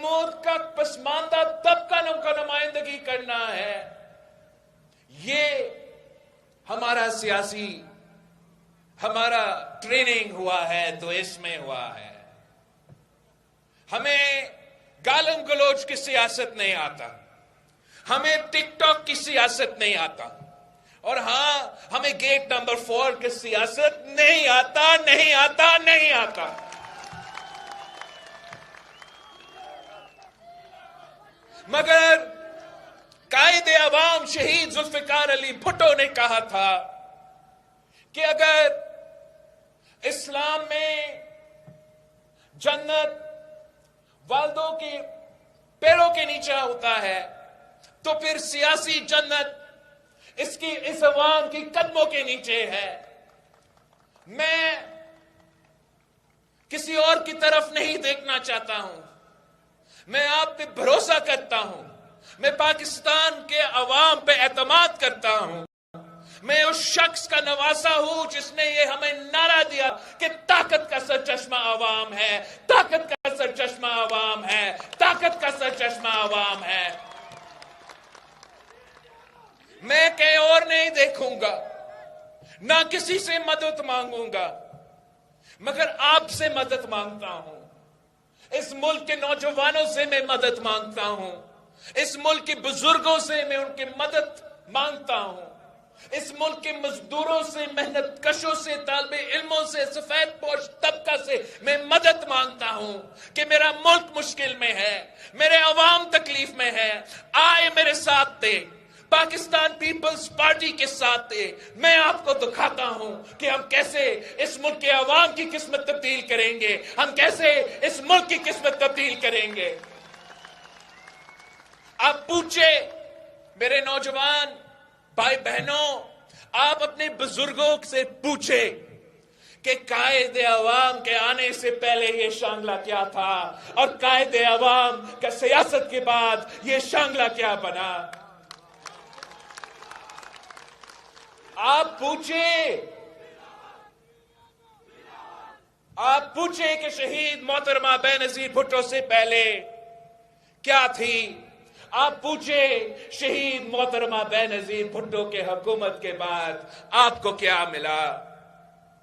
मुल्क का पसमानदा तबका का नुमाइंदगी करना है। ये हमारा सियासी हमारा ट्रेनिंग हुआ है तो इसमें हुआ है। हमें गालम गलोच की सियासत नहीं आता, हमें टिकटॉक की सियासत नहीं आता, और हां, हमें गेट नंबर 4 की सियासत नहीं आता, नहीं आता, नहीं आता। मगर कायदे अवाम शहीद जुल्फिकार अली भुट्टो ने कहा था कि अगर इस्लाम में जन्नत वालदों के पैरों के नीचे होता है तो फिर सियासी जन्नत इस अवाम की कदमों के नीचे है। मैं किसी और की तरफ नहीं देखना चाहता हूं, मैं आप पे भरोसा करता हूं, मैं पाकिस्तान के अवाम पे एतमाद करता हूं। मैं उस शख्स का नवासा हूं जिसने ये हमें नारा दिया कि ताकत का सरचश्मा अवाम है, ताकत का सरचश्मा अवाम है, ताकत का सरचश्मा अवाम है। मैं कहीं और नहीं देखूंगा, ना किसी से मदद मांगूंगा, मगर आपसे मदद मांगता हूं। इस मुल्क के नौजवानों से मैं मदद मांगता हूं, इस मुल्क के बुजुर्गों से मैं उनकी मदद मांगता हूं, इस मुल्क के मजदूरों से, मेहनत कशों से, तालिबे इल्मों से, सफेद पोश तबका से मैं मदद मांगता हूं कि मेरा मुल्क मुश्किल में है, मेरे अवाम तकलीफ में है, आए मेरे साथ दे, पाकिस्तान पीपल्स पार्टी के साथ दे। मैं आपको दिखाता हूं कि हम कैसे इस मुल्क के अवाम की किस्मत तब्दील करेंगे, हम कैसे इस मुल्क की किस्मत तब्दील करेंगे। आप पूछे मेरे नौजवान भाई बहनों, आप अपने बुजुर्गों से पूछे कि कायदे अवाम के आने से पहले ये शांगला क्या था और कायदे अवाम का सियासत के बाद ये शांगला क्या बना। आप पूछे कि शहीद मोहतरमा बेनजीर भुट्टो से पहले क्या थी। आप पूछे शहीद मोहतरमा बेनजीर भुट्टो के हुकूमत के बाद आपको क्या मिला।